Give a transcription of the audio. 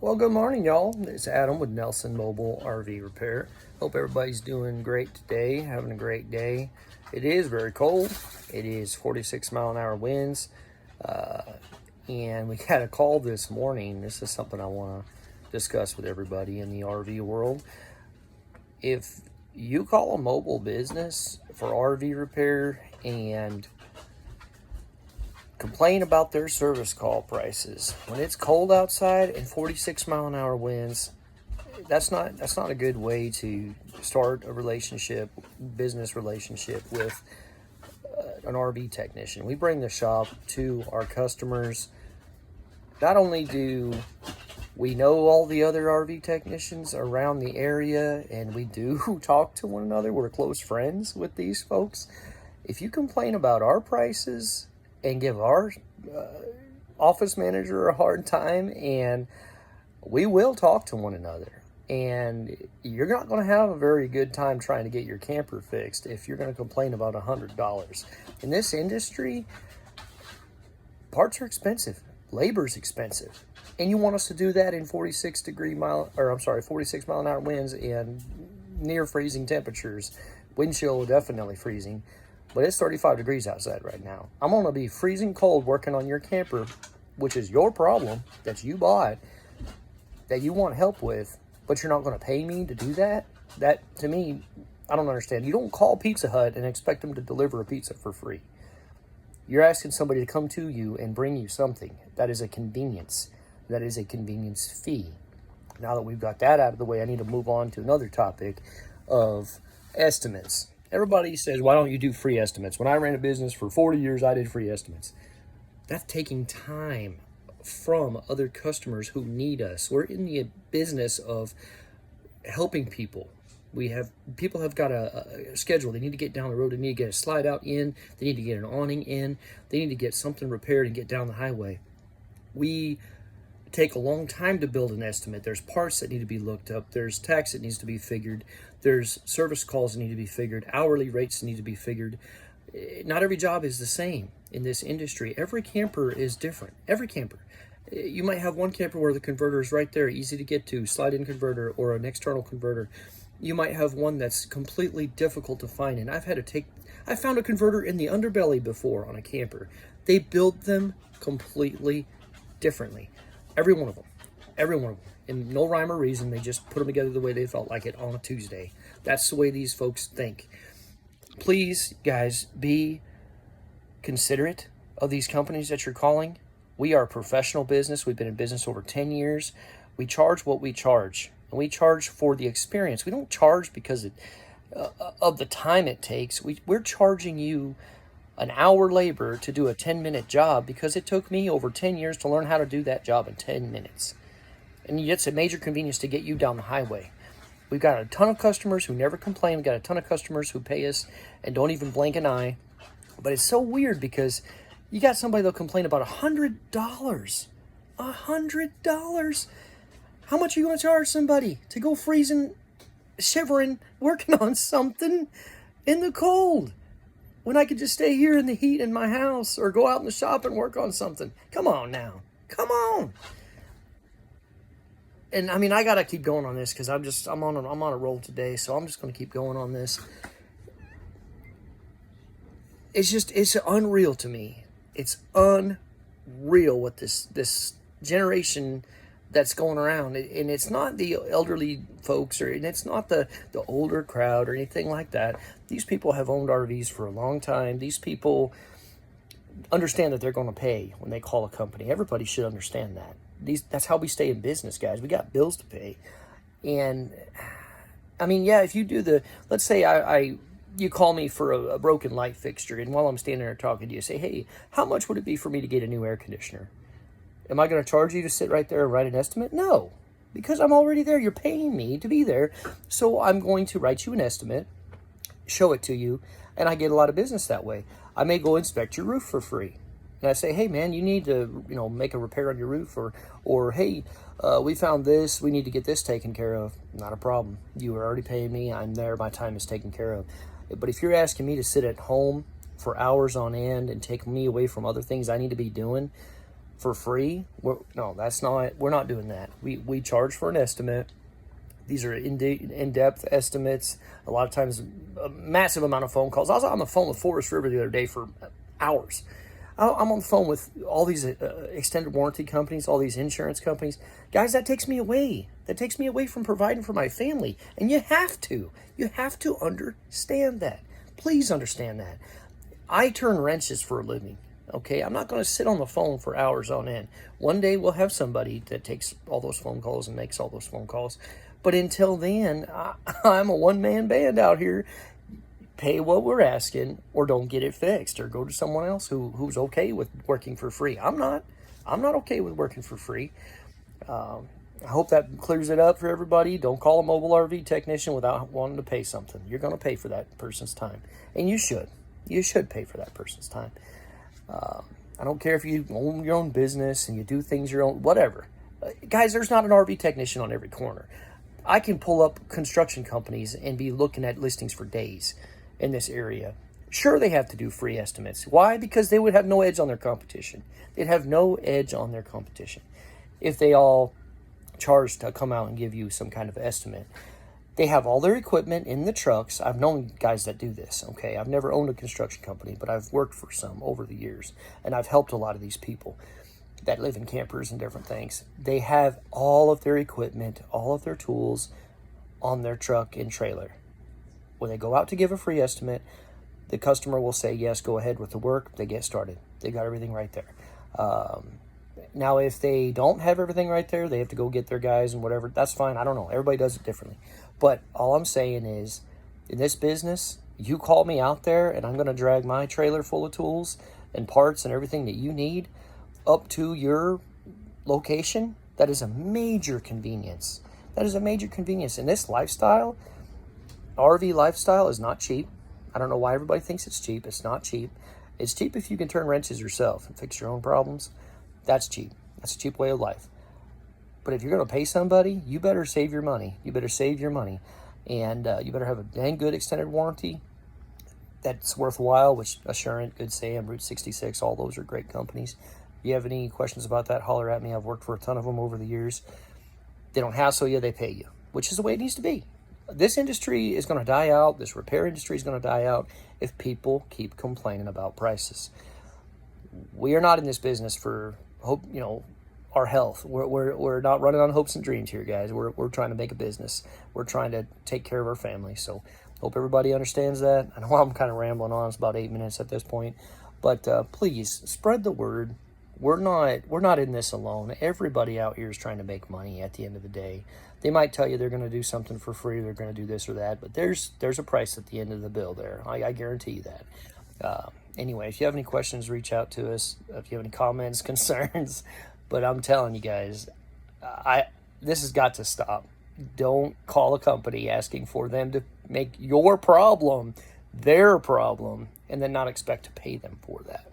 Well, good morning, y'all. It's Adam with Nelson Mobile RV Repair. Hope everybody's doing great today, having a great day. It is very cold. It is 46-mile-an-hour winds. And we got a call this morning. This is something I want to discuss with everybody in the RV world. If you call a mobile business for RV repair and complain about their service call prices when it's cold outside and 46-mile-an-hour winds, that's not a good way to start a business relationship with an RV technician. We bring the shop to our customers. Not only do we know all the other RV technicians around the area, and we do talk to one another, we're close friends with these folks. If you complain about our prices and give our office manager a hard time, and we will talk to one another. And you're not going to have a very good time trying to get your camper fixed if you're going to complain about $100. In this industry, parts are expensive, labor's expensive, and you want us to do that in 46-mile-an-hour winds and near freezing temperatures. Wind chill definitely freezing. But it's 35 degrees outside right now. I'm going to be freezing cold working on your camper, which is your problem that you bought, that you want help with, but you're not going to pay me to do that? That, to me, I don't understand. You don't call Pizza Hut and expect them to deliver a pizza for free. You're asking somebody to come to you and bring you something. That is a convenience. That is a convenience fee. Now that we've got that out of the way, I need to move on to another topic of estimates. Everybody says, why don't you do free estimates? When I ran a business for 40 years, I did free estimates. That's taking time from other customers who need us. We're in the business of helping people. People have got a schedule. They need to get down the road. They need to get a slide out in. They need to get an awning in. They need to get something repaired and get down the highway. We take a long time to build an estimate. There's parts that need to be looked up. There's tax that needs to be figured. There's service calls that need to be figured. Hourly rates need to be figured. Not every job is the same in this industry. Every camper is different. Every camper. You might have one camper where the converter is right there, easy to get to, slide-in converter or an external converter. You might have one that's completely difficult to find. And I found a converter in the underbelly before on a camper. They build them completely differently. Every one of them. And no rhyme or reason, they just put them together the way they felt like it on a Tuesday. That's the way these folks think. Please, guys, be considerate of these companies that you're calling. We are a professional business. We've been in business over 10 years. We charge what we charge, and we charge for the experience. We don't charge because of the time it takes. We're charging you an hour labor to do a 10-minute job because it took me over 10 years to learn how to do that job in 10 minutes. And it's a major convenience to get you down the highway. We've got a ton of customers who never complain. We've got a ton of customers who pay us and don't even blink an eye. But it's so weird because you got somebody that'll complain about $100. $100? How much are you going to charge somebody to go freezing, shivering, working on something in the cold, when I could just stay here in the heat in my house or go out in the shop and work on something? Come on now. Come on. And I mean, I got to keep going on this because I'm on a roll today, so I'm just going to keep going on this. It's unreal to me. It's unreal what this generation that's going around. And it's not the elderly folks and it's not the older crowd or anything like that. These people have owned RVs for a long time. These people understand that they're going to pay when they call a company. Everybody should understand that. That's how we stay in business, guys. We got bills to pay. And I mean, yeah, if you do let's say you call me for a broken light fixture, and while I'm standing there talking to you, say, hey, how much would it be for me to get a new air conditioner? Am I going to charge you to sit right there and write an estimate? No, because I'm already there. You're paying me to be there. So I'm going to write you an estimate, show it to you, and I get a lot of business that way. I may go inspect your roof for free. And I say, hey, man, you need to, make a repair on your roof, or hey, we found this, we need to get this taken care of. Not a problem. You are already paying me. I'm there. My time is taken care of. But if you're asking me to sit at home for hours on end and take me away from other things I need to be doing, for free. No, that's not. We're not doing that. We charge for an estimate. These are in-depth estimates. A lot of times, a massive amount of phone calls. I was on the phone with Forest River the other day for hours. I'm on the phone with all these extended warranty companies, all these insurance companies. Guys, that takes me away. That takes me away from providing for my family. And you have to. You have to understand that. Please understand that. I turn wrenches for a living. Okay, I'm not going to sit on the phone for hours on end. One day we'll have somebody that takes all those phone calls and makes all those phone calls. But until then, I'm a one-man band out here. Pay what we're asking, or don't get it fixed, or go to someone else who's okay with working for free. I'm not okay with working for free. I hope that clears it up for everybody. Don't call a mobile RV technician without wanting to pay something. You're going to pay for that person's time, and you should. You should pay for that person's time. I don't care if you own your own business and you do things your own, whatever. Guys, there's not an RV technician on every corner. I can pull up construction companies and be looking at listings for days in this area. Sure, they have to do free estimates. Why? Because they would have no edge on their competition. They'd have no edge on their competition if they all charged to come out and give you some kind of estimate. They have all their equipment in the trucks. I've known guys that do this, okay? I've never owned a construction company, but I've worked for some over the years, and I've helped a lot of these people that live in campers and different things. They have all of their equipment, all of their tools on their truck and trailer. When they go out to give a free estimate, the customer will say, yes, go ahead with the work. They get started. They got everything right there. Now, if they don't have everything right there, they have to go get their guys and whatever. That's fine. I don't know. Everybody does it differently. But all I'm saying is, in this business, you call me out there and I'm going to drag my trailer full of tools and parts and everything that you need up to your location. That is a major convenience. That is a major convenience. And this lifestyle, RV lifestyle, is not cheap. I don't know why everybody thinks it's cheap. It's not cheap. It's cheap if you can turn wrenches yourself and fix your own problems. That's cheap. That's a cheap way of life. But if you're going to pay somebody, you better save your money. You better save your money. And you better have a dang good extended warranty that's worthwhile, which Assurant, Good Sam, Route 66, all those are great companies. If you have any questions about that, holler at me. I've worked for a ton of them over the years. They don't hassle you, they pay you, which is the way it needs to be. This industry is going to die out. This repair industry is going to die out if people keep complaining about prices. We are not in this business for hope, our health. We're not running on hopes and dreams here, guys. We're trying to make a business. We're trying to take care of our family. So hope everybody understands that. I know I'm kind of rambling on. It's about 8 minutes at this point, but please spread the word. We're not in this alone. Everybody out here is trying to make money at the end of the day. They might tell you they're going to do something for free, they're going to do this or that, but there's a price at the end of the bill there. I guarantee you that. Anyway, if you have any questions, reach out to us. If you have any comments, concerns, but I'm telling you guys, this has got to stop. Don't call a company asking for them to make your problem their problem and then not expect to pay them for that.